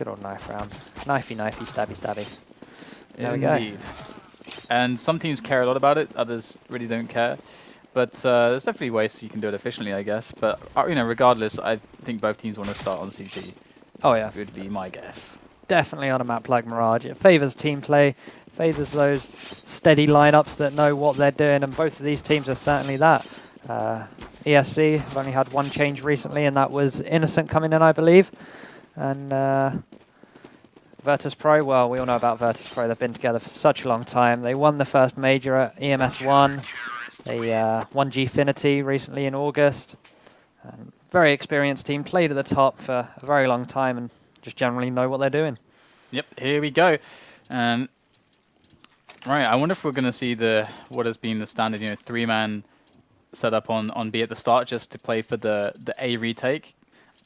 Good old knife round. Knifey, knifey, stabby, stabby. There Indeed. we go. And some teams care a lot about it, others really don't care. But there's definitely ways you can do it efficiently, I guess. But you know, regardless, I think both teams want to start on CT. Oh yeah. Would be my guess. Definitely on a map like Mirage. It favours team play, favours those steady lineups that know what they're doing, and both of these teams are certainly that. ESC have only had one change recently, and that was Innocent coming in, I believe. And Virtus.pro, well, we all know about Virtus.pro. They've been together for such a long time. They won the first major at EMS1. They won Gfinity recently in August. Very experienced team, played at the top for a very long time and just generally know what they're doing. Yep, here we go. Right, I wonder if we're going to see what has been the standard, you know, 3-man setup on B at the start just to play for the A retake.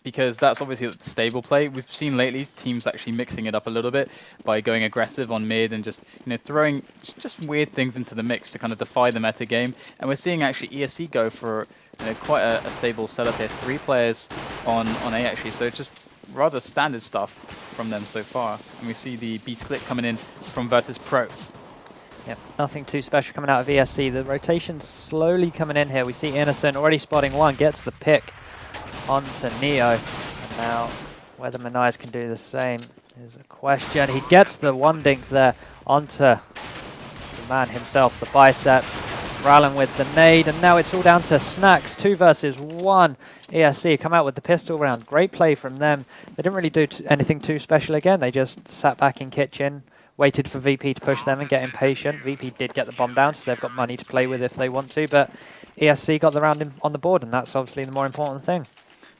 Because that's obviously the stable play. We've seen lately teams actually mixing it up a little bit by going aggressive on mid and just, you know, throwing just weird things into the mix to kind of defy the meta game. And we're seeing actually ESC go for, you know, quite a stable setup here. 3 players on A actually, so it's just rather standard stuff from them so far. And we see the B split coming in from Virtus.pro. Yep, nothing too special coming out of ESC. The rotation's slowly coming in here. We see Innocent already spotting one, gets the pick onto Neo. And now whether Manias can do the same is a question. He gets the one dink there onto the man himself, the biceps. Rallen with the nade, and now it's all down to Snacks. 2 versus 1. ESC come out with the pistol round. Great play from them. They didn't really do anything too special again. They just sat back in kitchen, waited for VP to push them and get impatient. VP did get the bomb down, so they've got money to play with if they want to, but ESC got the round on the board, and that's obviously the more important thing.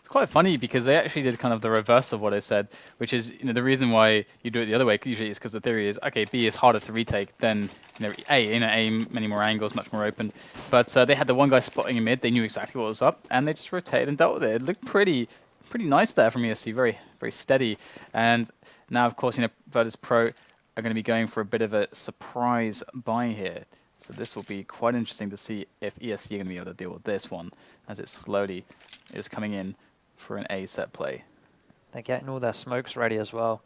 It's quite funny because they actually did kind of the reverse of what I said, which is, you know, the reason why you do it the other way usually is because the theory is, okay, B is harder to retake than, you know, A. You know, A, many more angles, much more open. But they had the one guy spotting in mid, they knew exactly what was up, and they just rotated and dealt with it. It looked pretty nice there from ESC, very, very steady. And now, of course, you know, Virtus.pro are going to be going for a bit of a surprise buy here. So this will be quite interesting to see if ESC are going to be able to deal with this one as it slowly is coming in for an A set play. They're getting all their smokes ready as well.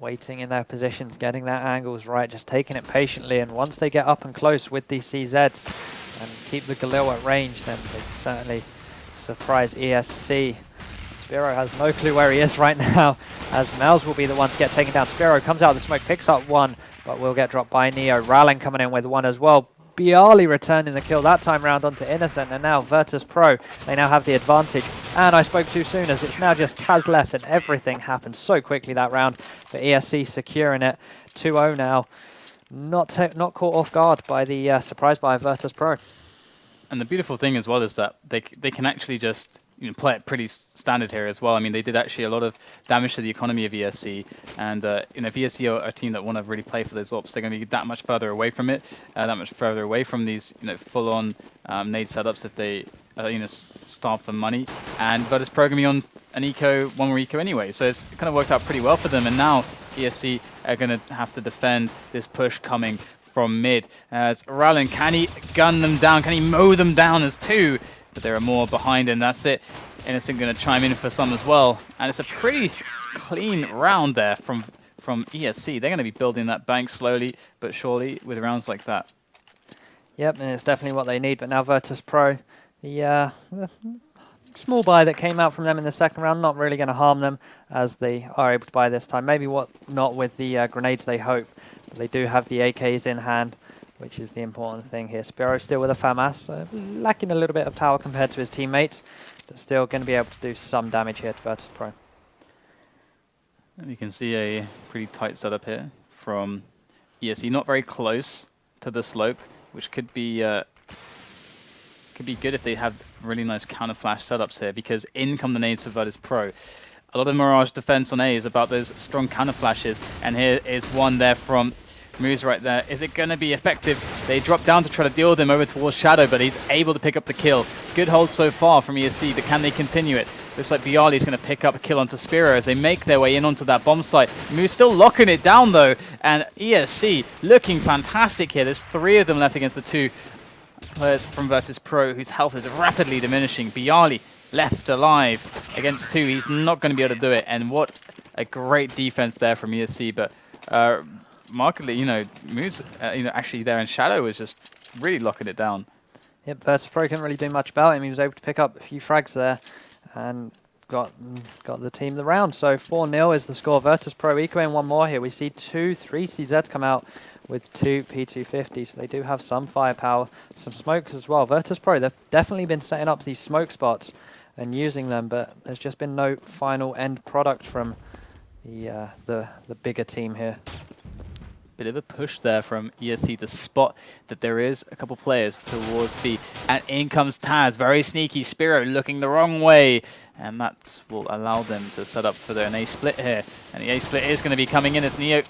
Waiting in their positions, getting their angles right, just taking it patiently. And once they get up and close with these CZs and keep the Galil at range, then they can certainly surprise ESC. Spiro has no clue where he is right now, as Mels will be the one to get taken down. Spiro comes out of the smoke, picks up one, but will get dropped by Neo. Rallen coming in with one as well. Bialy returning the kill that time round onto Innocent, and now Virtus.pro, they now have the advantage. And I spoke too soon, as it's now just Taz left, and everything happened so quickly that round. For ESC securing it, 2-0 now. Not caught off guard by the surprise by Virtus.pro. And the beautiful thing as well is that they can actually just, you know, play it pretty standard here as well. I mean, they did actually a lot of damage to the economy of ESC, and you know, if ESC are a team that want to really play for those ops, they're going to be that much further away from it, that much further away from these, you know, full-on nade setups if they, you know, starve for money. And Virtus.pro going to be on an eco, one more eco anyway, so it's kind of worked out pretty well for them. And now ESC are going to have to defend this push coming from mid. As Rallen, can he gun them down? Can he mow them down as 2? But there are more behind, and that's it. Innocent going to chime in for some as well. And it's a pretty clean round there from ESC. They're going to be building that bank slowly but surely with rounds like that. Yep, and it's definitely what they need. But now Virtus.pro, the small buy that came out from them in the second round, not really going to harm them as they are able to buy this time. Maybe not with the grenades they hope. But they do have the AKs in hand, which is the important thing here. Spiro still with a FAMAS, lacking a little bit of power compared to his teammates, but still going to be able to do some damage here to Virtus.pro. And you can see a pretty tight setup here from ESC, not very close to the slope, which could be good if they have really nice counter flash setups here, because in come the nades for Virtus.pro. A lot of Mirage defense on A is about those strong counter flashes, and here is one there from Moose right there. Is it going to be effective? They drop down to try to deal with him over towards Shadow, but he's able to pick up the kill. Good hold so far from ESC, but can they continue it? Looks like Bialy is going to pick up a kill onto Spiro as they make their way in onto that bomb site. Moose still locking it down though, and ESC looking fantastic here. There's 3 of them left against the 2 players from Virtus.pro whose health is rapidly diminishing. Bialy left alive against 2. He's not going to be able to do it, and what a great defense there from ESC, but markedly, Moose, actually there in Shadow was just really locking it down. Yep, Virtus.pro couldn't really do much about him. He was able to pick up a few frags there and got the team the round. So 4-0 is the score. Virtus.pro ecoing one more here. We see 3 CZs come out with 2 P250s. So they do have some firepower, some smokes as well. Virtus.pro, they've definitely been setting up these smoke spots and using them, but there's just been no final end product from the bigger team here. Bit of a push there from ESC to spot that there is a couple players towards B. And in comes Taz, very sneaky. Spiro looking the wrong way. And that will allow them to set up for an A split here. And the A split is going to be coming in as Neo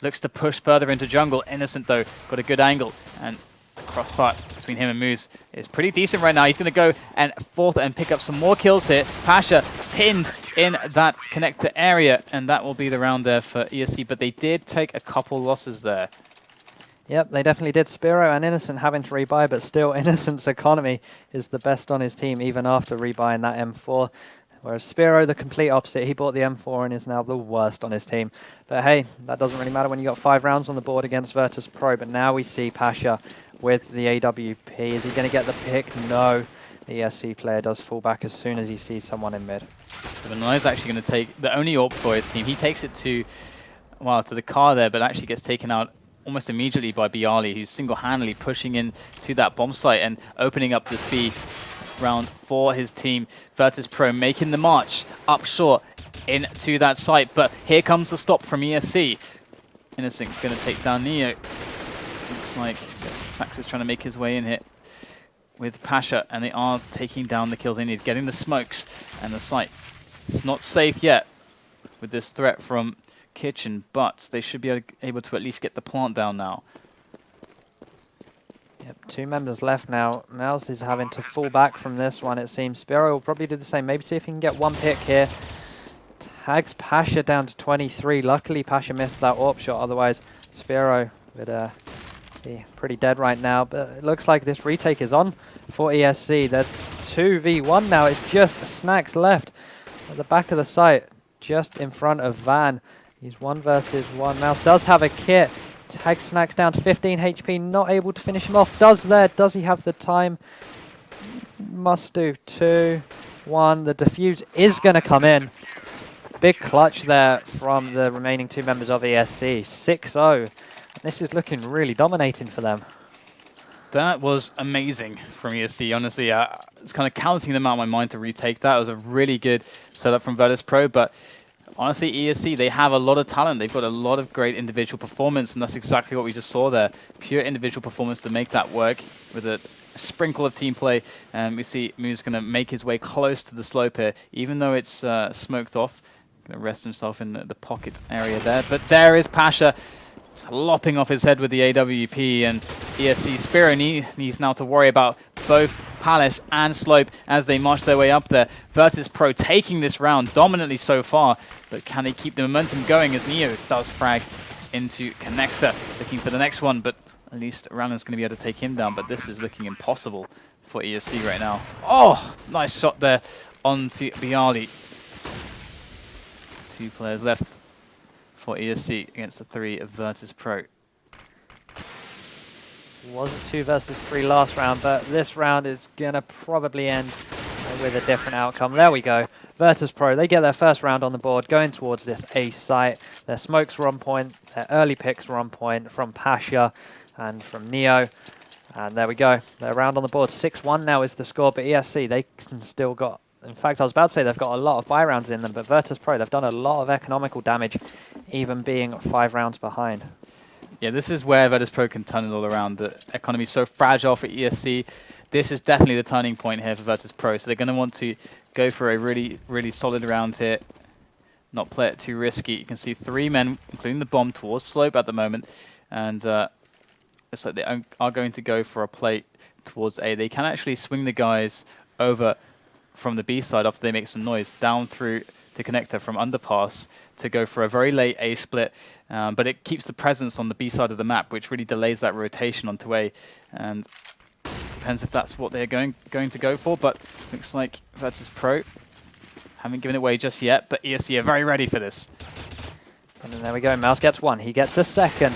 looks to push further into jungle. Innocent, though, got a good angle. And the crossfire between him and Moose is pretty decent right now. He's going to go and forth and pick up some more kills here. Pasha pinned in that connector area, and that will be the round there for ESC, but they did take a couple losses there. Yep, they definitely did. Spiro and Innocent having to rebuy, but still Innocent's economy is the best on his team, even after rebuying that M4. Whereas Spiro, the complete opposite, he bought the M4 and is now the worst on his team. But hey, that doesn't really matter when you got 5 rounds on the board against Virtus.pro, but now we see Pasha with the AWP. Is he going to get the pick? No. The ESC player does fall back as soon as he sees someone in mid. Vanilla is actually going to take the only AWP for his team. He takes it to the car there, but actually gets taken out almost immediately by Bialy, who's single-handedly pushing in to that bomb site and opening up this B round for his team. Virtus.pro making the march up short into that site, but here comes the stop from ESC. Innocent going to take down Neo. Looks like Sax is trying to make his way in here with Pasha, and they are taking down the kills they need, getting the smokes and the site. It's not safe yet with this threat from Kitchen, but they should be able to at least get the plant down now. Yep, 2 members left now. Mouse is having to fall back from this one, it seems. Spiro will probably do the same. Maybe see if he can get 1 pick here. Tags Pasha down to 23. Luckily, Pasha missed that AWP shot. Otherwise, Spiro would be pretty dead right now. But it looks like this retake is on for ESC. There's 2v1 now. It's just Snacks left at the back of the site, just in front of Van. He's 1 versus 1. Mouse does have a kit. Tag Snacks down to 15 HP, not able to finish him off. Does he have the time? Must do. 2, 1. The defuse is going to come in. Big clutch there from the remaining 2 members of ESC. 6-0. This is looking really dominating for them. That was amazing from ESC, honestly. It's kind of counting them out in my mind to retake that. It was a really good setup from Virtus.pro, but honestly, ESC, they have a lot of talent. They've got a lot of great individual performance, and that's exactly what we just saw there. Pure individual performance to make that work with a sprinkle of team play. And we see Moose going to make his way close to the slope here, even though it's smoked off. Going to rest himself in the pocket area there. But there is Pasha, lopping off his head with the AWP, and ESC Spiro needs now to worry about both Palace and Slope as they march their way up there. Virtus.pro taking this round dominantly so far, but can they keep the momentum going as Neo does frag into Connector, looking for the next one, but at least Ranna's going to be able to take him down, but this is looking impossible for ESC right now. Oh, nice shot there onto Bialy. 2 players left for ESC against the 3 of Virtus.pro. Wasn't 2 versus 3 last round, but this round is going to probably end with a different outcome. There we go. Virtus.pro, they get their first round on the board, going towards this A site. Their smokes were on point, their early picks were on point from Pasha and from Neo. And there we go. Their round on the board. 6-1 now is the score, but ESC, they can still got... In fact, I was about to say they've got a lot of buy rounds in them, but Virtus.pro, they've done a lot of economical damage, even being 5 rounds behind. Yeah, this is where Virtus.pro can turn it all around. The economy is so fragile for ESC. This is definitely the turning point here for Virtus.pro. So they're going to want to go for a really, really solid round here. Not play it too risky. You can see 3 men, including the bomb, towards Slope at the moment. And it's like they are going to go for a play towards A. They can actually swing the guys over from the B side after they make some noise, down through to Connector from Underpass to go for a very late A split. But it keeps the presence on the B side of the map, which really delays that rotation onto A. And depends if that's what they're going to go for, but looks like Virtus.pro Haven't given it away just yet, but ESC are very ready for this. And then there we go. Mouse gets one. He gets a second.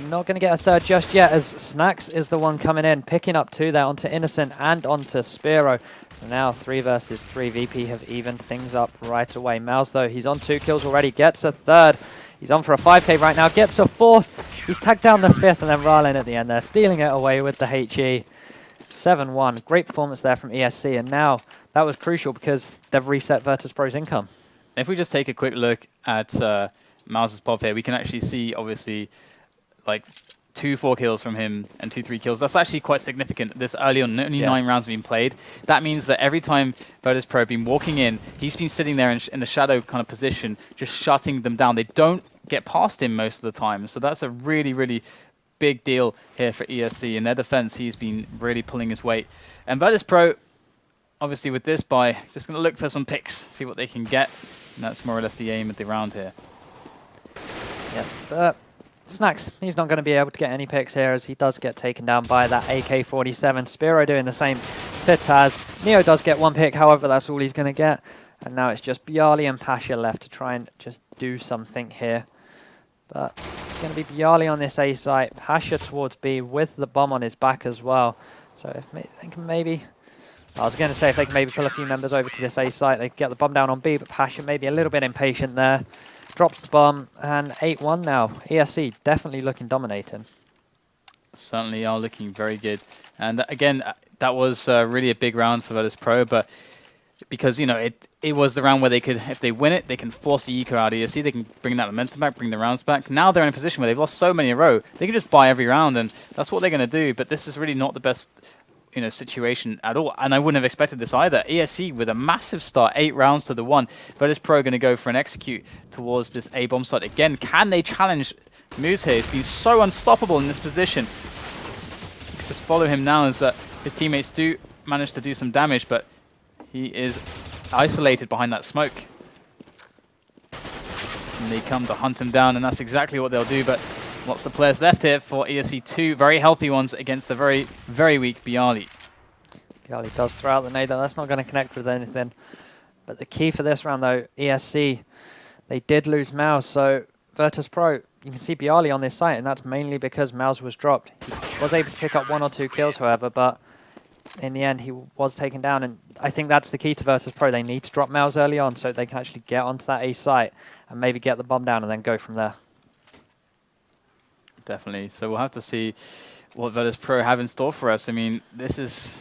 Not going to get a third just yet, as Snacks is the one coming in, picking up two there onto Innocent and onto Spiro. So now 3 versus 3. VP have evened things up right away. Mouse, though, he's on 2 kills already, gets a third. He's on for a 5k right now, gets a fourth. He's tagged down the 5th, and then Ralin at the end there, stealing it away with the HE. 7-1. Great performance there from ESC, and now that was crucial because they've reset Virtus.pro's income. If we just take a quick look at Mouse's pop here, we can actually see, obviously, like 2 4 kills from him and 2 3 kills. That's actually quite significant this early on. Only 9 rounds have been played. That means that every time Virtus.pro have been walking in, he's been sitting there in the shadow kind of position, just shutting them down. They don't get past him most of the time. So that's a really, really big deal here for ESC. In their defense, he's been really pulling his weight. And Virtus.pro, obviously with this buy, just going to look for some picks, see what they can get. And that's more or less the aim of the round here. Yep, but Snacks, he's not going to be able to get any picks here as he does get taken down by that AK-47. Spiro doing the same to Taz. Neo does get 1 pick, however, that's all he's going to get. And now it's just Bjarli and Pasha left to try and just do something here. But it's going to be Bjarli on this A site, Pasha towards B with the bomb on his back as well. So if they can maybe... I was going to say if they can maybe pull a few members over to this A site, they can get the bomb down on B, but Pasha maybe a little bit impatient there. Drops the bomb, and 8-1 now. ESC definitely looking dominating. Certainly are looking very good. And again, that was really a big round for Virtus.pro, but because, you know, it was the round where they could, if they win it, they can force the eco out of ESC, they can bring that momentum back, bring the rounds back. Now they're in a position where they've lost so many in a row, they can just buy every round, and that's what they're going to do, but this is really not the best, you know, situation at all, and I wouldn't have expected this either. ESC with a massive start, 8 rounds to the 1. Virtus.pro going to go for an execute towards this A bomb site again. Can they challenge Moose here? He's been so unstoppable in this position. Just follow him now as his teammates do manage to do some damage, but he is isolated behind that smoke. And they come to hunt him down, and that's exactly what they'll do, but lots of players left here for ESC. 2 very healthy ones against the very, very weak Bjarli. Bjarli does throw out the nade, though. That's not going to connect with anything. But the key for this round, though, ESC, they did lose Mouse. So Virtus.pro, you can see Bjarli on this site, and that's mainly because Mouse was dropped. He was able to pick up 1 or 2 kills, however, but in the end, he was taken down. And I think that's the key to Virtus.pro. They need to drop Mouse early on so they can actually get onto that A site and maybe get the bomb down and then go from there. Definitely. So we'll have to see what Virtus.pro have in store for us. I mean, this is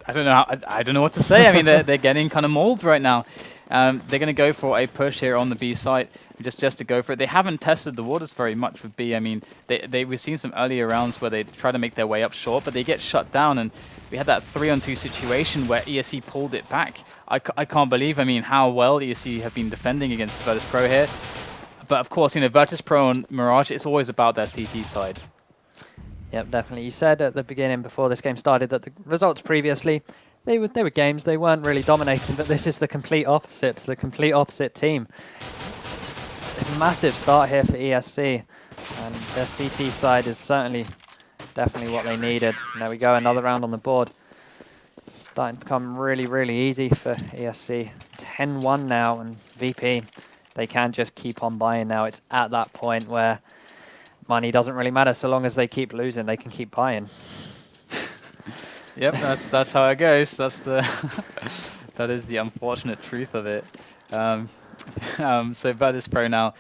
I don't know I don't know what to say. I mean, they're getting kind of mauled right now. They're going to go for a push here on the B site, just to go for it. They haven't tested the waters very much with B. I mean, we've seen some earlier rounds where they try to make their way up short, but they get shut down. And we had that 3-on-2 situation where ESC pulled it back. I can't believe, I mean, how well ESC have been defending against Virtus.pro here. But of course, you know, Virtus.pro and Mirage, it's always about their CT side. Yep, definitely. You said at the beginning, before this game started, that the results previously, they were games, they weren't really dominating, but this is the complete opposite team. It's a massive start here for ESC, and their CT side is certainly, definitely what they needed. And there we go, another round on the board. Starting to become really, really easy for ESC. 10-1 now, and VP, they can just keep on buying now. It's at that point where money doesn't really matter. So long as they keep losing, they can keep buying. Yep, that's how it goes. That's the that is the unfortunate truth of it. So Virtus.pro now,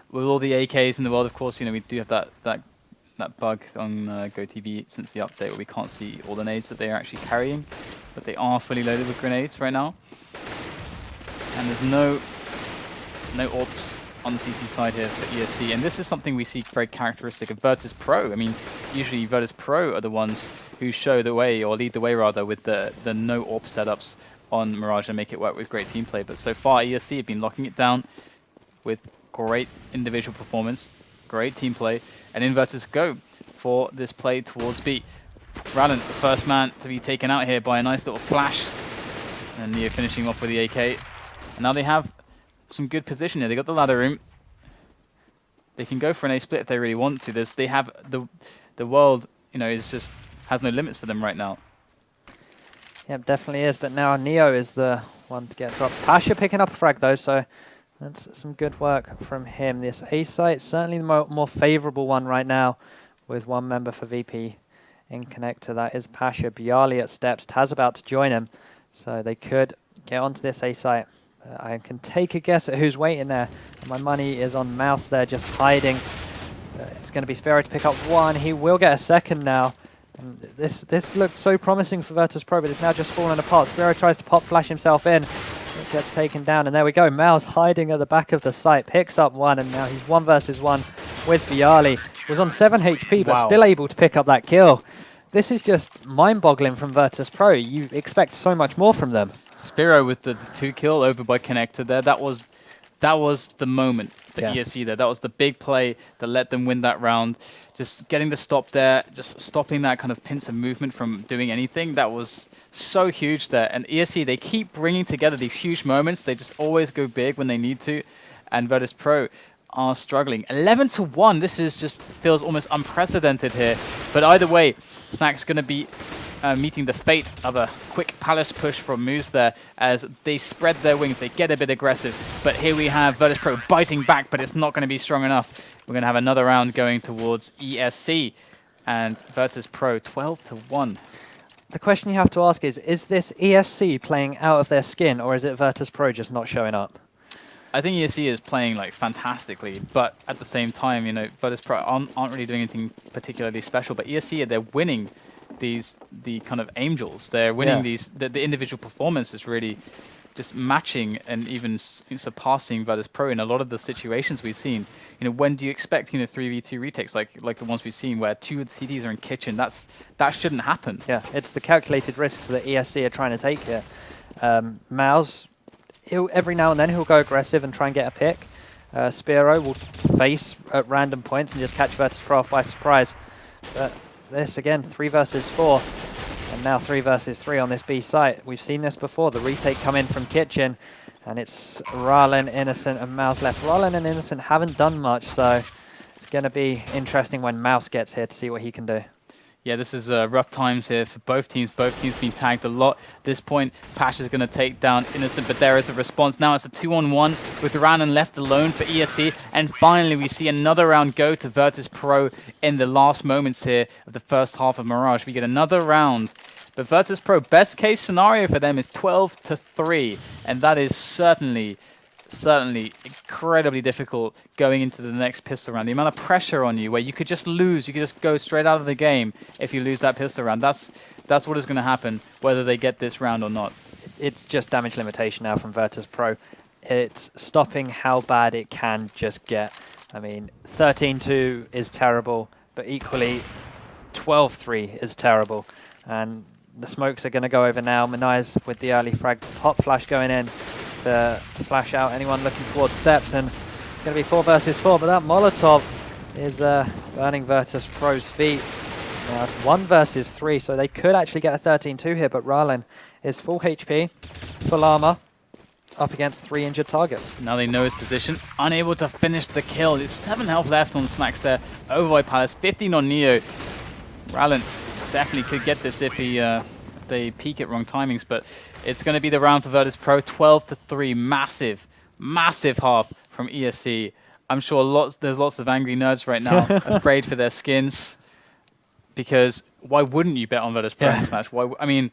with all the AKs in the world, of course, you know, we do have that bug on GoTV since the update where we can't see all the nades that they are actually carrying, but they are fully loaded with grenades right now. And there's no AWPs on the CT side here for ESC, and this is something we see very characteristic of Virtus.pro. I mean, usually Virtus.pro are the ones who show the way, or lead the way rather, with the no AWP setups on Mirage and make it work with great team play. But so far, ESC have been locking it down with great individual performance, great team play, and in Virtus go for this play towards B. Ralin, the first man to be taken out here by a nice little flash, and Neo finishing off with the AK. And now they have some good position here. They got the ladder room. They can go for an A split if they really want to. They have the world, you know, is just has no limits for them right now. Yeah, definitely is. But now Neo is the one to get dropped. Pasha picking up a frag though, so that's some good work from him. This A site certainly the more favorable one right now, with one member for VP in connector. That is Pasha. Bialy at steps. Taz about to join him, so they could get onto this A site. I can take a guess at who's waiting there. My money is on Mouse there, just hiding. It's going to be Spiro to pick up one. He will get a second now. And this looked so promising for Virtus.pro, but it's now just fallen apart. Spiro tries to pop flash himself in. It gets taken down, and there we go. Mouse hiding at the back of the site, picks up one, and now he's 1 versus 1 with Bialy. Was on 7 HP, but still able to pick up that kill. This is just mind-boggling from Virtus.pro. You expect so much more from them. Spiro with the 2 kill over by connector there. That was the moment for ESC there. That was the big play that let them win that round. Just getting the stop there, just stopping that kind of pincer movement from doing anything. That was so huge there. And ESC, they keep bringing together these huge moments. They just always go big when they need to. And Virtus.pro are struggling. 11-1. This is just feels almost unprecedented here. But either way, Snack's going to be meeting the fate of a quick palace push from Moose there as they spread their wings. They get a bit aggressive. But here we have Virtus.pro biting back, but it's not going to be strong enough. We're going to have another round going towards ESC and Virtus.pro 12-1. The question you have to ask is this ESC playing out of their skin, or is it Virtus.pro just not showing up? I think ESC is playing like fantastically, but at the same time, you know, Virtus.pro aren't really doing anything particularly special. But ESC, they're winning the kind of angels. They're winning the individual performance is really just matching and even surpassing Virtus.pro in a lot of the situations we've seen. You know, when do you expect 3v2 retakes like the ones we've seen where 2 of the CDs are in kitchen? That shouldn't happen. Yeah, it's the calculated risks that ESC are trying to take here. Mouse, every now and then he'll go aggressive and try and get a pick. Spiro will face at random points and just catch Virtus.pro off by surprise. But this again, 3 versus 4. And now 3 versus 3 on this B site. We've seen this before. The retake come in from kitchen, and it's Ralen, Innocent, and Mouse left. Ralen and Innocent haven't done much, so it's going to be interesting when Mouse gets here to see what he can do. Yeah, this is rough times here for both teams. Both teams being tagged a lot. At this point, Pash is going to take down Innocent, but there is the response. Now it's a 2-on-1 with Ralen left alone for ESC. And finally, we see another round go to Virtus.pro in the last moments here of the first half of Mirage. We get another round. But Virtus.pro, best case scenario for them is 12-3. And that is certainly incredibly difficult going into the next pistol round. The amount of pressure on you where you could just lose, you could just go straight out of the game if you lose that pistol round. That's what is going to happen whether they get this round or not. It's just damage limitation now from Virtus.pro. It's stopping how bad it can just get. I mean, 13-2 is terrible, but equally 12-3 is terrible. And the smokes are going to go over now. Manai's with the early frag, pop flash going in to flash out anyone looking towards steps, and it's going to be 4 versus 4, but that Molotov is burning Virtus.pro's feet. Now it's 1 versus 3, so they could actually get a 13-2 here, but Ralen is full HP, full armor, up against 3 injured targets. Now they know his position, unable to finish the kill. There's 7 health left on Snacks there, over by Palace, 15 on Neo. Ralen definitely could get this if they peak at wrong timings, but it's going to be the round for Virtus.pro, 12-3, massive half from ESC. I'm sure there's lots of angry nerds right now, afraid for their skins, because why wouldn't you bet on Virtus.pro in this match? I mean,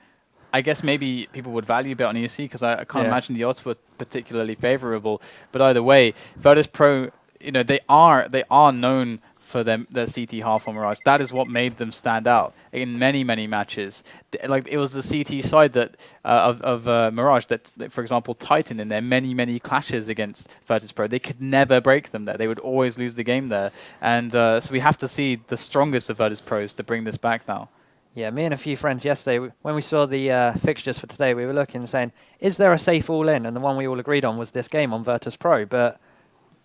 I guess maybe people would value bet on ESC because I can't imagine the odds were particularly favorable. But either way, Virtus.pro, they are known for their CT half on Mirage. That is what made them stand out in many matches. Like it was the CT side that of Mirage that, for example, Titan in their many clashes against Virtus.pro, they could never break them there. They would always lose the game there. And so we have to see the strongest of Virtus.pros to bring this back now. Yeah, me and a few friends yesterday, when we saw the fixtures for today, we were looking and saying, is there a safe all-in? And the one we all agreed on was this game on Virtus.pro, but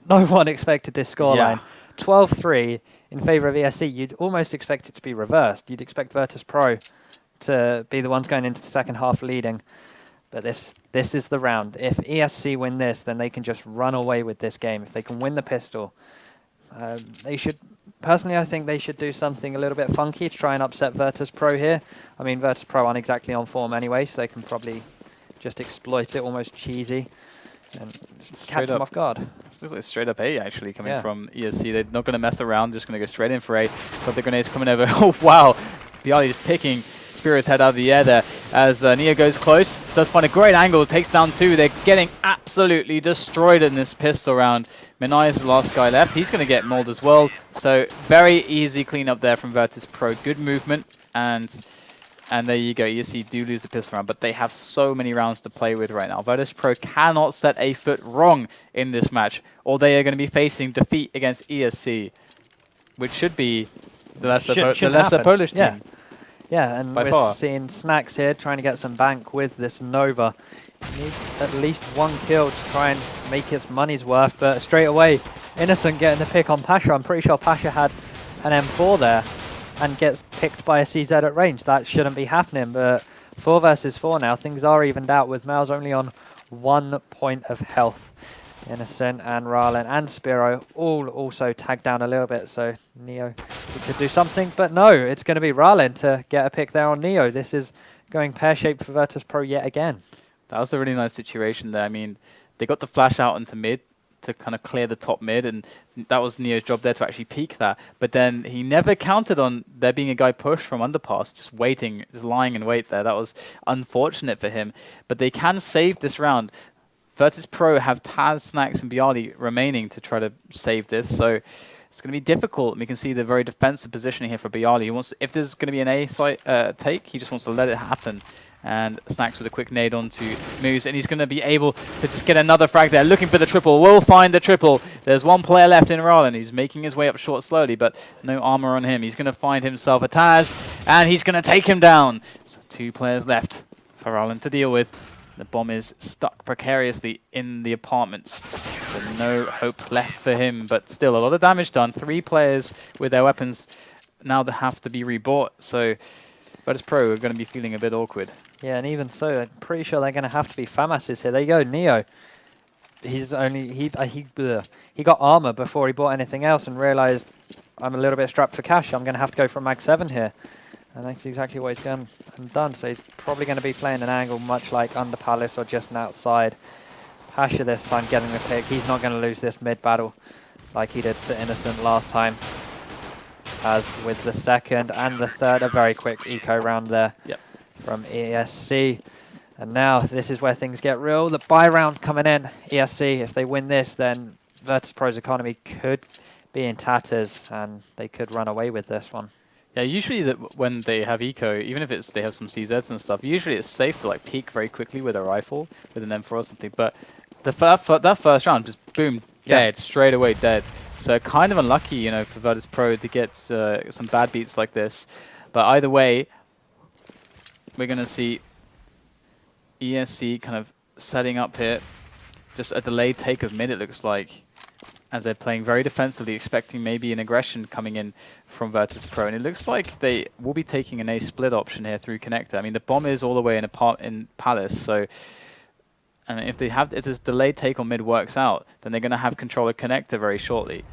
no one expected this scoreline. 12-3 in favour of ESC. You'd almost expect it to be reversed. You'd expect Virtus.pro to be the ones going into the second half leading. But this is the round. If ESC win this, then they can just run away with this game. If they can win the pistol, They should, personally, I think they should do something a little bit funky to try and upset Virtus.pro here. I mean, Virtus.pro aren't exactly on form anyway, so they can probably just exploit it, almost cheesy, and just catch them off guard. This looks like straight up A actually coming from ESC. They're not going to mess around, just going to go straight in for A. Got the grenades coming over. Oh, wow. Bialy just picking Spiro's head out of the air there as Neo goes close. Does find a great angle, takes down 2. They're getting absolutely destroyed in this pistol round. Minai is the last guy left. He's going to get mauled as well. So very easy cleanup there from Virtus.pro. Good movement, and there you go. ESC do lose the pistol round, but they have so many rounds to play with right now. Virtus.pro cannot set a foot wrong in this match, or they are going to be facing defeat against ESC, which should be the lesser Polish team. Yeah, and we're seeing Snacks here trying to get some bank with this Nova. He needs at least 1 kill to try and make his money's worth, but straight away, Innocent getting the pick on Pasha. I'm pretty sure Pasha had an M4 there and gets picked by a CZ at range. That shouldn't be happening, but 4 versus 4 now. Things are evened out with Miles only on 1 point of health. Innocent and Ralen and Spiro all also tagged down a little bit, so Neo could do something, but no, it's going to be Ralen to get a pick there on Neo. This is going pear-shaped for Virtus.pro yet again. That was a really nice situation there. I mean, they got the flash out into mid to kind of clear the top mid, and that was Neo's job there to actually peek that. But then he never counted on there being a guy pushed from underpass, just waiting, just lying in wait there. That was unfortunate for him. But they can save this round. Virtus.pro have Taz, Snacks, and Bialy remaining to try to save this, so it's going to be difficult. We can see the very defensive positioning here for Bialy. He wants, if there's going to be an A site take, he just wants to let it happen. And Snacks with a quick nade onto Moose, and he's going to be able to just get another frag there, looking for the triple. Will find the triple. There's 1 player left in Ralen. He's making his way up short slowly, but no armor on him. He's going to find himself a Taz, and he's going to take him down. So 2 players left for Ralen to deal with. The bomb is stuck precariously in the apartments, so no hope left for him, but still a lot of damage done. 3 players with their weapons now that have to be rebought, so Virtus.pro are going to be feeling a bit awkward. Yeah, and even so, I'm pretty sure they're going to have to be FAMASes here. There you go, Neo. He's only he got armor before he bought anything else and realized I'm a little bit strapped for cash. I'm going to have to go for Mag 7 here. And that's exactly what he's gone and done. So he's probably going to be playing an angle much like under Palace or just an outside. Pasha this time getting the pick. He's not going to lose this mid battle like he did to Innocent last time. As with the second and the third, a very quick eco round there from ESC. And now this is where things get real. The buy round coming in. ESC, if they win this, then Virtus.pro's economy could be in tatters and they could run away with this one. Yeah, usually when they have eco, even if they have some CZs and stuff, usually it's safe to like peek very quickly with a rifle, with an M4 or something. But that first round, just boom, dead, straight away dead. So kind of unlucky, you know, for Virtus.pro to get some bad beats like this. But either way, we're going to see ESC kind of setting up here. Just a delayed take of mid, it looks like, as they're playing very defensively, expecting maybe an aggression coming in from Virtus.pro. And it looks like they will be taking an A split option here through connector. I mean, the bomb is all the way in Palace, so and if this delayed take on mid works out, then they're going to have control of connector very shortly.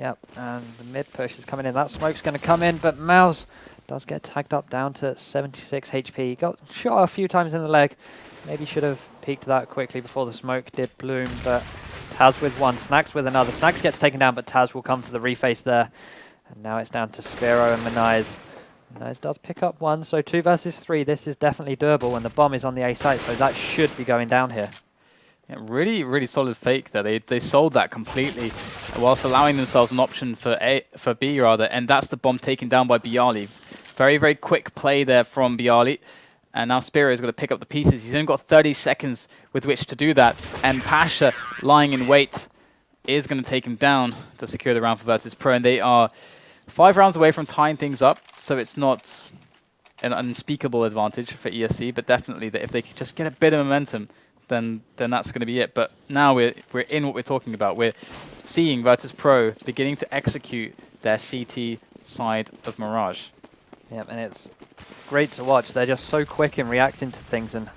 Yep, and the mid push is coming in. That smoke's going to come in, but Mouse does get tagged up down to 76 HP. He got shot a few times in the leg. Maybe should have peeked that quickly before the smoke did bloom, but Taz with 1, Snacks with another. Snacks gets taken down, but Taz will come for the reface there. And now it's down to Spiro and Minai's. Minai's does pick up 1, so 2 versus 3. This is definitely doable, and the bomb is on the A site, so that should be going down here. Yeah, really, really solid fake there. They sold that completely, whilst allowing themselves an option for B rather, and that's the bomb taken down by Bialy. Very, very quick play there from Bialy. And now Spiro is going to pick up the pieces. He's only got 30 seconds with which to do that. And Pasha, lying in wait, is going to take him down to secure the round for Virtus.pro. And they are 5 rounds away from tying things up. So it's not an unspeakable advantage for ESC, but definitely that if they could just get a bit of momentum, then that's going to be it. But now we're in what we're talking about. We're seeing Virtus.pro beginning to execute their CT side of Mirage. Yep, and it's great to watch. They're just so quick in reacting to things and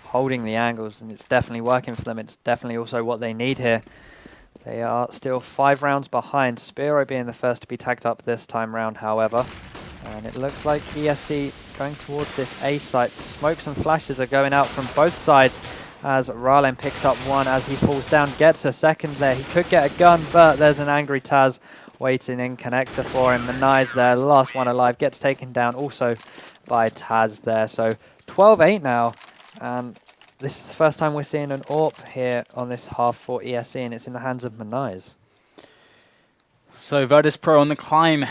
holding the angles, and it's definitely working for them. It's definitely also what they need here. They are still 5 rounds behind. Spiro being the first to be tagged up this time round, however. And it looks like ESC going towards this A site. Smokes and flashes are going out from both sides as Ralen picks up one as he falls down, gets a second there. He could get a gun, but there's an angry Taz waiting in connector for him. Manai's there, last one alive, gets taken down also by Taz there. So 12-8 now, and this is the first time we're seeing an AWP here on this half for ESC, and it's in the hands of Manai's. So Virtus.pro on the climb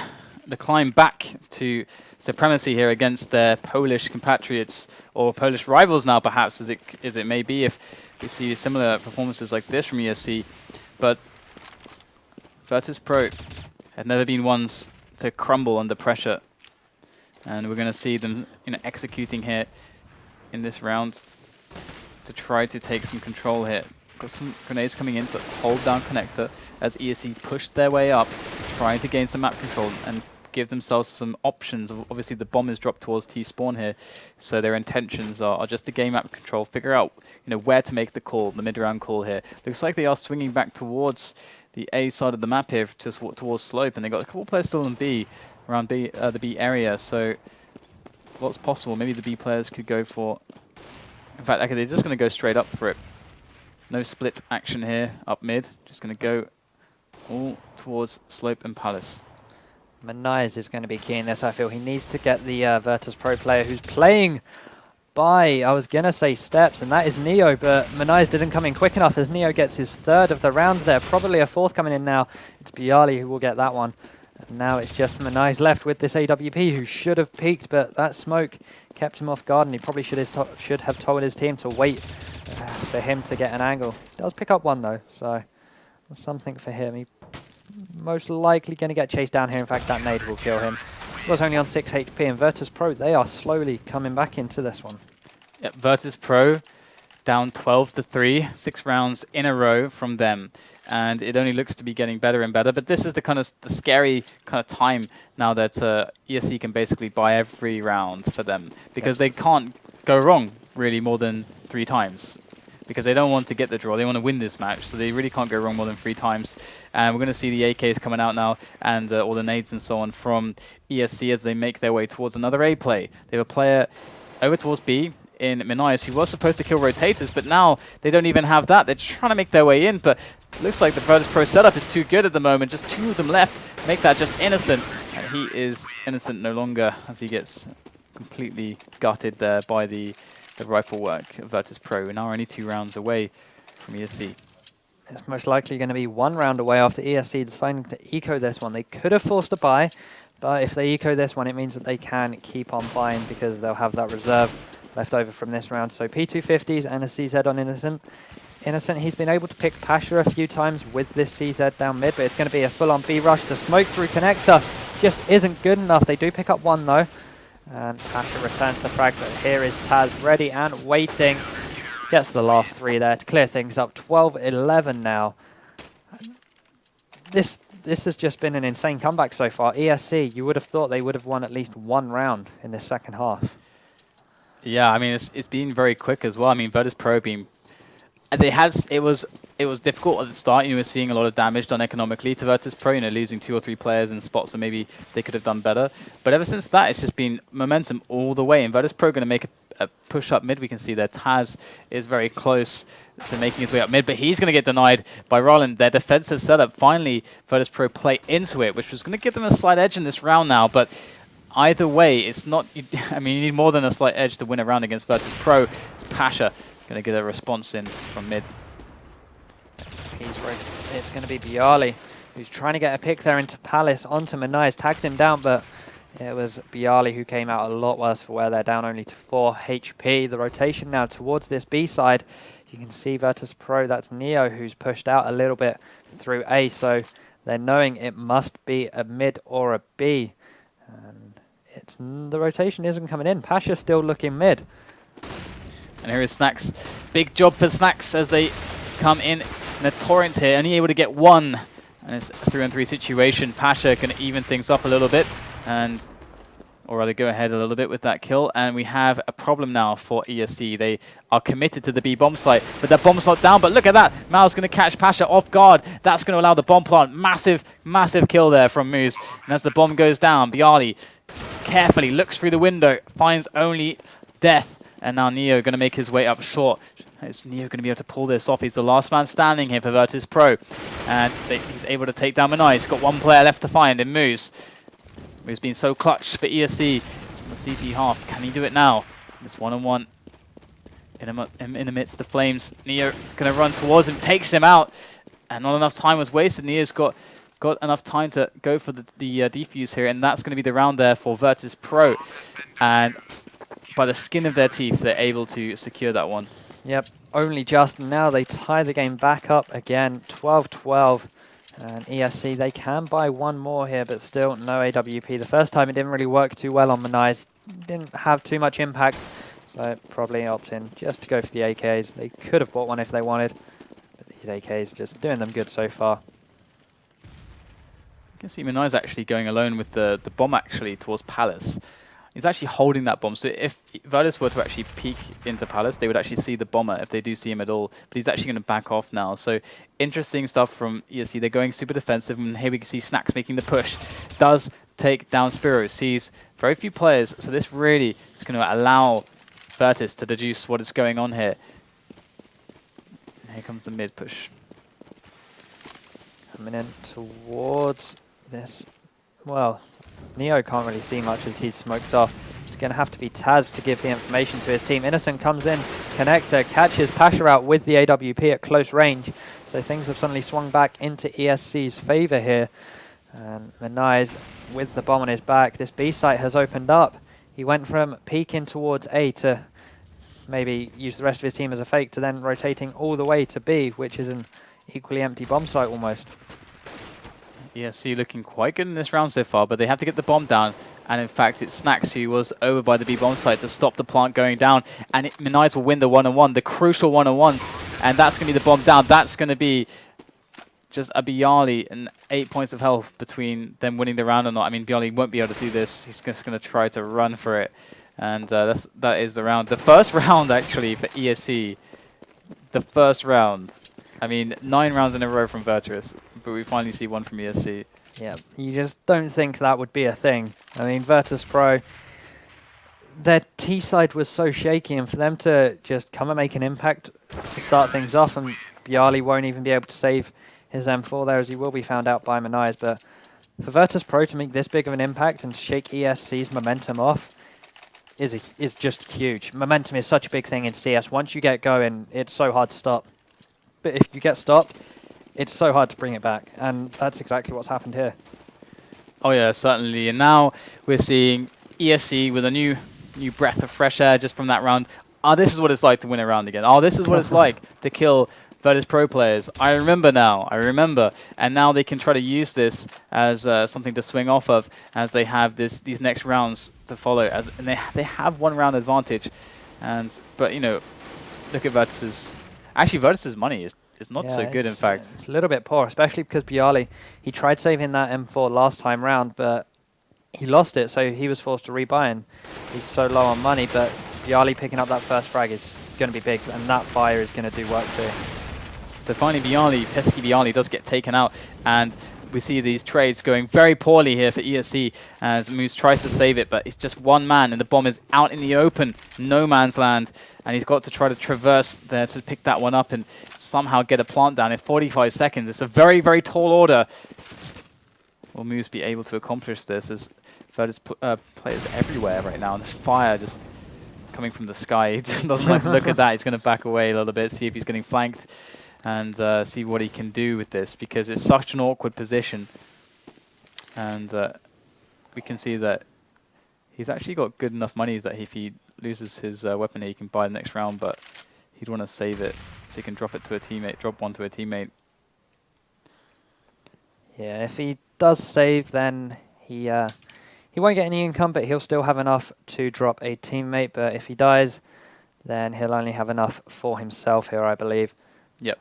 back to supremacy here against their Polish compatriots, or Polish rivals now perhaps, as it may be if we see similar performances like this from ESC. But Virtus.pro have never been ones to crumble under pressure, and we're going to see them executing here in this round to try to take some control here. Got some grenades coming in to hold down connector as ESC push their way up, trying to gain some map control and give themselves some options. Obviously the bomb is dropped towards T-spawn here, so their intentions are just to gain map control, figure out where to make the call, the mid-round call here. Looks like they are swinging back towards the A side of the map here, towards slope, and they got a couple players still in B, around B, the B area, so what's possible? Maybe the B players could go for... In fact, okay, they're just going to go straight up for it. No split action here, up mid. Just going to go all towards slope and palace. Manai's is going to be key in this, I feel. He needs to get the Virtus.pro player who's playing by, I was going to say steps, and that is Neo, but Manai's didn't come in quick enough as Neo gets his third of the round there. Probably a fourth coming in now. It's Bialy who will get that one. And now it's just Manai's left with this AWP who should have peeked, but that smoke kept him off guard, and he probably should have told his team to wait for him to get an angle. He does pick up one though, so something for him. He most likely going to get chased down here. In fact, that nade will kill him. He was only on 6 HP, and Virtus.pro, they are slowly coming back into this one. Yep, Virtus.pro down 12-3, 6 rounds in a row from them, and it only looks to be getting better and better. But this is the scary kind of time now that ESC can basically buy every round for them, because they can't go wrong really more than 3 times, because they don't want to get the draw. They want to win this match, so they really can't go wrong more than 3 times. And we're going to see the AKs coming out now, and all the nades and so on from ESC as they make their way towards another A play. They have a player over towards B in Manai's who was supposed to kill rotators, but now they don't even have that. They're trying to make their way in, but it looks like the Virtus.pro setup is too good at the moment. Just 2 of them left. Make that just innocent. And he is innocent no longer as he gets completely gutted there by the rifle work of Virtus.pro. We're now only 2 rounds away from ESC. It's most likely going to be 1 round away after ESC deciding to eco this one. They could have forced a buy, but if they eco this one, it means that they can keep on buying because they'll have that reserve left over from this round. So P250s and a CZ on Innocent. Innocent, he's been able to pick Pasha a few times with this CZ down mid, but it's going to be a full-on B rush. The smoke through connector just isn't good enough. They do pick up 1 though. And Pasha returns the frag, but here is Taz ready and waiting. Gets the last 3 there to clear things up. 12-11 now. This has just been an insane comeback so far. ESC, you would have thought they would have won at least 1 round in this second half. Yeah, I mean, it's been very quick as well. I mean, Virtus.pro being... It was difficult at the start. You were seeing a lot of damage done economically to Virtus.pro, losing 2 or 3 players in spots, so maybe they could have done better. But ever since that, it's just been momentum all the way. And Virtus.pro going to make a push up mid. We can see there Taz is very close to making his way up mid, but he's going to get denied by Roland. Their defensive setup, finally, Virtus.pro play into it, which was going to give them a slight edge in this round now. But either way, it's not... I mean, you need more than a slight edge to win a round against Virtus.pro. It's Pasha going to get a response in from mid. It's going to be Bialy, who's trying to get a pick there into Palace, onto Manai's, tags him down, but it was Bialy who came out a lot worse for where they're down only to 4 HP. The rotation now towards this B side. You can see Virtus.pro, that's Neo, who's pushed out a little bit through A, so they're knowing it must be a mid or a B. And the rotation isn't coming in. Pasha's still looking mid. And here is Snacks. Big job for Snacks as they come in a torrent here. Only able to get 1. And it's a 3-on-3 situation. Pasha can even things up a little bit. And or rather go ahead a little bit with that kill. And we have a problem now for ESC. They are committed to the B bomb site, but that bomb's not down. But look at that. Mal's going to catch Pasha off guard. That's going to allow the bomb plant. Massive, massive kill there from Moose. And as the bomb goes down, Bialy carefully looks through the window, finds only death. And now Neo going to make his way up short. Is Neo going to be able to pull this off? He's the last man standing here for Virtus.pro. And he's able to take down Manai. He's got one player left to find in Moose. Moose been so clutch for ESC on the CT half. Can he do it now? This one-on-one in the midst of the flames. Neo going to run towards him, takes him out. And not enough time was wasted. Neo's got enough time to go for the defuse here. And that's going to be the round there for Virtus.pro. And by the skin of their teeth, they're able to secure that one. Yep, only just. Now they tie the game back up again, 12-12. And ESC, they can buy one more here, but still no AWP. The first time it didn't really work too well on Manai's. Didn't have too much impact, so probably opt in just to go for the AKs. They could have bought one if they wanted, but these AKs just doing them good so far. You can see Manai's actually going alone with the bomb actually towards Palace. He's actually holding that bomb, so if Virtus were to actually peek into Palace, they would actually see the bomber if they do see him at all. But he's actually going to back off now. So interesting stuff from ESC. They're going super defensive, and here we can see Snacks making the push. Does take down Spiro, sees very few players, so this really is going to allow Virtus to deduce what is going on here. And here comes the mid push. Coming in towards this, well, Neo can't really see much as he's smoked off. It's going to have to be Taz to give the information to his team. Innocent comes in, Connector catches Pasha out with the AWP at close range. So things have suddenly swung back into ESC's favour here. And Manai's with the bomb on his back. This B site has opened up. He went from peeking towards A to maybe use the rest of his team as a fake to then rotating all the way to B, which is an equally empty bomb site almost. ESC looking quite good in this round so far, but they have to get the bomb down. And in fact, it's Snacks who was over by the B bomb site to stop the plant going down. And Manai's will win the one-on-one, the crucial one-on-one. And that's going to be the bomb down. That's going to be just a Bialy and 8 points of health between them winning the round or not. I mean, Bialy won't be able to do this. He's just going to try to run for it. And that is the round. The first round, actually, for ESC. The first round. I mean, 9 rounds in a row from Virtus, but we finally see one from ESC. Yeah, you just don't think that would be a thing. I mean, Virtus.pro, their T side was so shaky, and for them to just come and make an impact to start things off, and Bialy won't even be able to save his M4 there, as he will be found out by Manai's. But for Virtus.pro to make this big of an impact and shake ESC's momentum off is just huge. Momentum is such a big thing in CS. Once you get going, it's so hard to stop. But if you get stopped, it's so hard to bring it back, and that's exactly what's happened here. Oh yeah, certainly. And now we're seeing ESC with a new breath of fresh air just from that round. Oh, this is what it's like to win a round again. Oh, this is what it's like to kill Virtus.pro players. I remember now. I remember. And now they can try to use this as something to swing off of as they have these next rounds to follow. And they have 1 round advantage. But you know, look at Virtus's. Actually, Virtus's money is not so good, in fact. It's a little bit poor, especially because Bialy, he tried saving that M4 last time round, but he lost it, so he was forced to rebuy, and he's so low on money, but Bialy picking up that first frag is going to be big, and that fire is going to do work too. So finally, pesky Bialy does get taken out, and we see these trades going very poorly here for ESC as Moose tries to save it, but it's just one man and the bomb is out in the open, no man's land, and he's got to try to traverse there to pick that one up and somehow get a plant down in 45 seconds. It's a very, very tall order. Will Moose be able to accomplish this as Virtus players everywhere right now, and this fire just coming from the sky. He doesn't like to look at that. He's going to back away a little bit, see if he's getting flanked, and see what he can do with this, because it's such an awkward position. And we can see that he's actually got good enough money that if he loses his weapon he can buy the next round, but he'd want to save it so he can drop it to a teammate, drop one to a teammate. Yeah, if he does save, then he won't get any income, but he'll still have enough to drop a teammate. But if he dies, then he'll only have enough for himself here, I believe. Yep.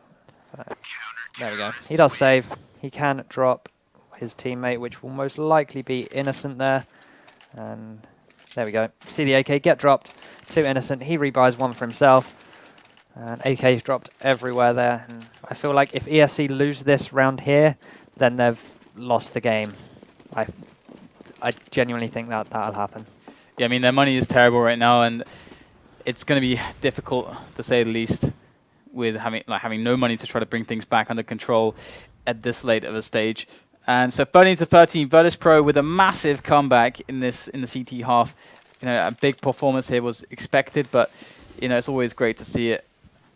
There we go. He does save. He can drop his teammate, which will most likely be Innocent there. And There we go. See the AK get dropped to Innocent. He rebuys one for himself. And AK's dropped everywhere there. And I feel like if ESC lose this round here, then they've lost the game. I genuinely think that that'll happen. Yeah, I mean, their money is terrible right now, and it's going to be difficult, to say the least, with having no money to try to bring things back under control at this late of a stage. And so 13-13, Virtus.pro with a massive comeback in the CT half. You know, a big performance here was expected, but you know, it's always great to see it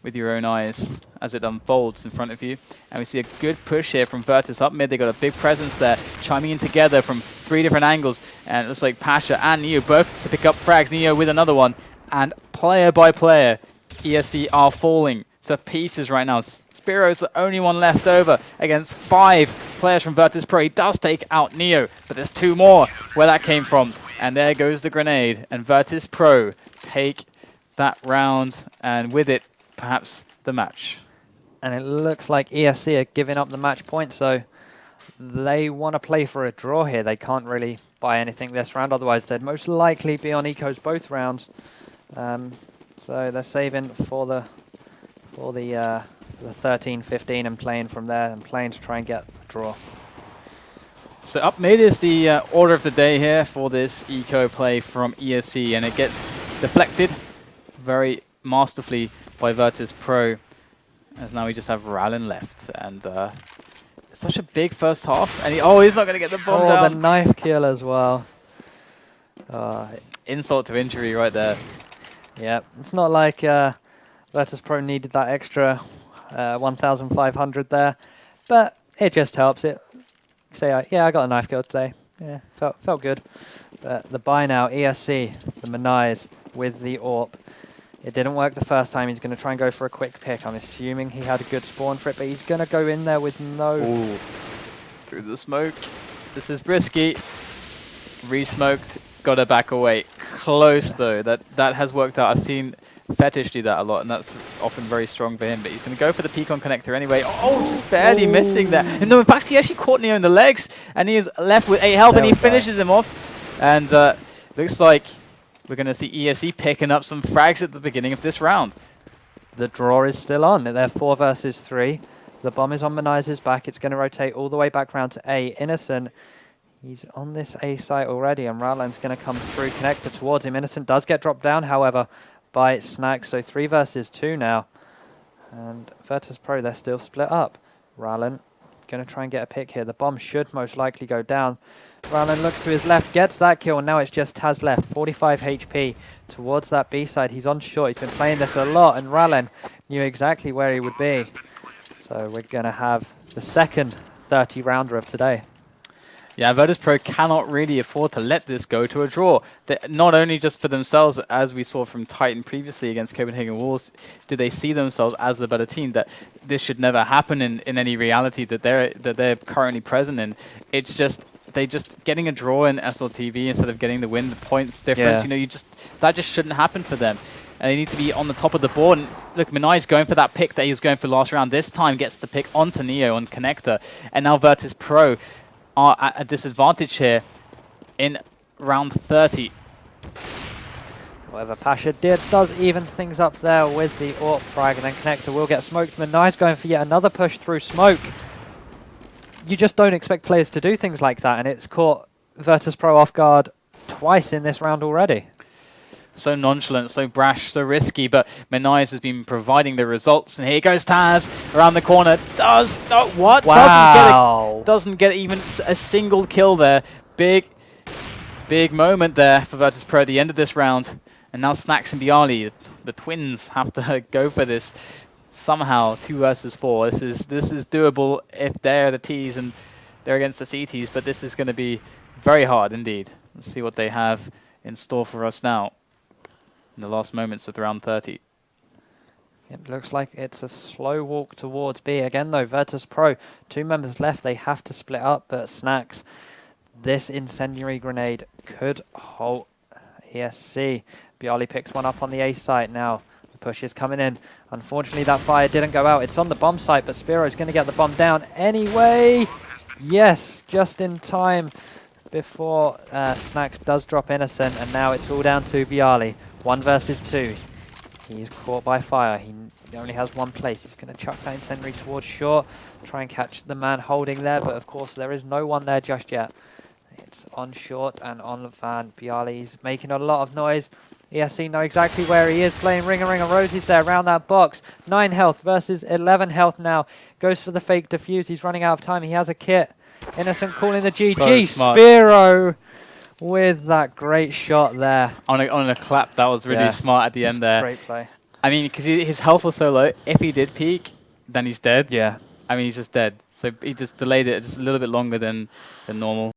with your own eyes as it unfolds in front of you. And we see a good push here from Virtus up mid. They got a big presence there, chiming in together from 3 different angles. And it looks like Pasha and Neo both to pick up frags. Neo with another one. And player by player, ESC are falling to pieces right now. Spiro's the only one left over against 5 players from Virtus.pro. He does take out Neo, but there's 2 more where that came from. And there goes the grenade. And Virtus.pro take that round, and with it, perhaps the match. And it looks like ESC are giving up the match point, so they want to play for a draw here. They can't really buy anything this round, otherwise they'd most likely be on ecos both rounds. So they're saving for the 13-15 and playing from there, and playing to try and get a draw. So up mid is the order of the day here for this eco play from ESC, and it gets deflected very masterfully by Virtus.pro, as now we just have Rallen left, and it's such a big first half, and he's not going to get the bomb down. Oh, the knife kill as well. Insult to injury right there. Yeah, it's not like Virtus.pro needed that extra 1,500 there, but it just helps. It say, yeah, I got a knife kill today. Yeah, felt good. But the buy now, ESC, the Manize with the AWP. It didn't work the first time. He's going to try and go for a quick pick. I'm assuming he had a good spawn for it, but he's going to go in there with no... Ooh. Through the smoke. This is risky. Re-smoked. Got to back away. Close, though. That has worked out. I've seen Fetish do that a lot, and that's often very strong for him. But he's going to go for the peak on connector anyway. Oh, just barely missing there. And no, in fact, he actually caught Neo in the legs, and he is left with 8 health, and he finishes him off. And looks like we're going to see ESC picking up some frags at the beginning of this round. The draw is still on. They're 4 versus 3. The bomb is on Manize's back. It's going to rotate all the way back round to A. Innocent, he's on this A site already, and Rallen's going to come through connector towards him. Innocent does get dropped down, however, by Snack. So 3 versus 2 now. And Virtus.pro, they're still split up. Rallen going to try and get a pick here. The bomb should most likely go down. Rallen looks to his left, gets that kill, and now it's just Taz left. 45 HP towards that B side. He's on short. He's been playing this a lot, and Rallen knew exactly where he would be. So we're going to have the second 30-rounder of today. Yeah, Virtus.pro cannot really afford to let this go to a draw. Not only just for themselves, as we saw from Titan previously against Copenhagen Wolves, do they see themselves as the better team, that this should never happen in any reality that they're currently present in. It's just they just getting a draw in SLTV instead of getting the win, the points difference. Yeah. You know, that just shouldn't happen for them. And they need to be on the top of the board. And look, Minai's going for that pick that he was going for last round. This time gets the pick onto Neo on connector, and now Virtus.pro are at a disadvantage here in round 30. However, Pasha does even things up there with the AWP frag, and then connector will get smoked. Minai's going for yet another push through smoke. You just don't expect players to do things like that, and it's caught Virtus.pro off guard twice in this round already. So nonchalant, so brash, so risky, but Menai's has been providing the results, and here goes Taz around the corner. Wow. Doesn't get even a single kill there. Big moment there for Virtus.pro at the end of this round. And now Snacks and Bialy, the twins, have to go for this somehow. 2 versus 4. This is doable if they're the Ts and they're against the CTs, but this is going to be very hard indeed. Let's see what they have in store for us now in the last moments of round 30. It looks like it's a slow walk towards B. Again, though, Virtus.pro, 2 members left. They have to split up, but Snacks, this incendiary grenade could halt ESC. Bialy picks one up on the A site now. The push is coming in. Unfortunately, that fire didn't go out. It's on the bomb site, but Spiro's going to get the bomb down anyway. Yes, just in time. before Snacks does drop Innocent, and now it's all down to Bialy. 1 versus 2. He's caught by fire. He only has one place. He's going to chuck that incendiary towards short, try and catch the man holding there, but of course there is no one there just yet. It's on short and on Van. Bialy's making a lot of noise. ESC know exactly where he is, playing Ring a Rosies there around that box. 9 health versus 11 health now. Goes for the fake defuse. He's running out of time. He has a kit. Innocent calling the GG. So Spiro with that great shot there. On a clap, that was really smart at the end there. Great play. I mean, because his health was so low, if he did peek, then he's dead. Yeah. I mean, he's just dead. So he just delayed it just a little bit longer than normal.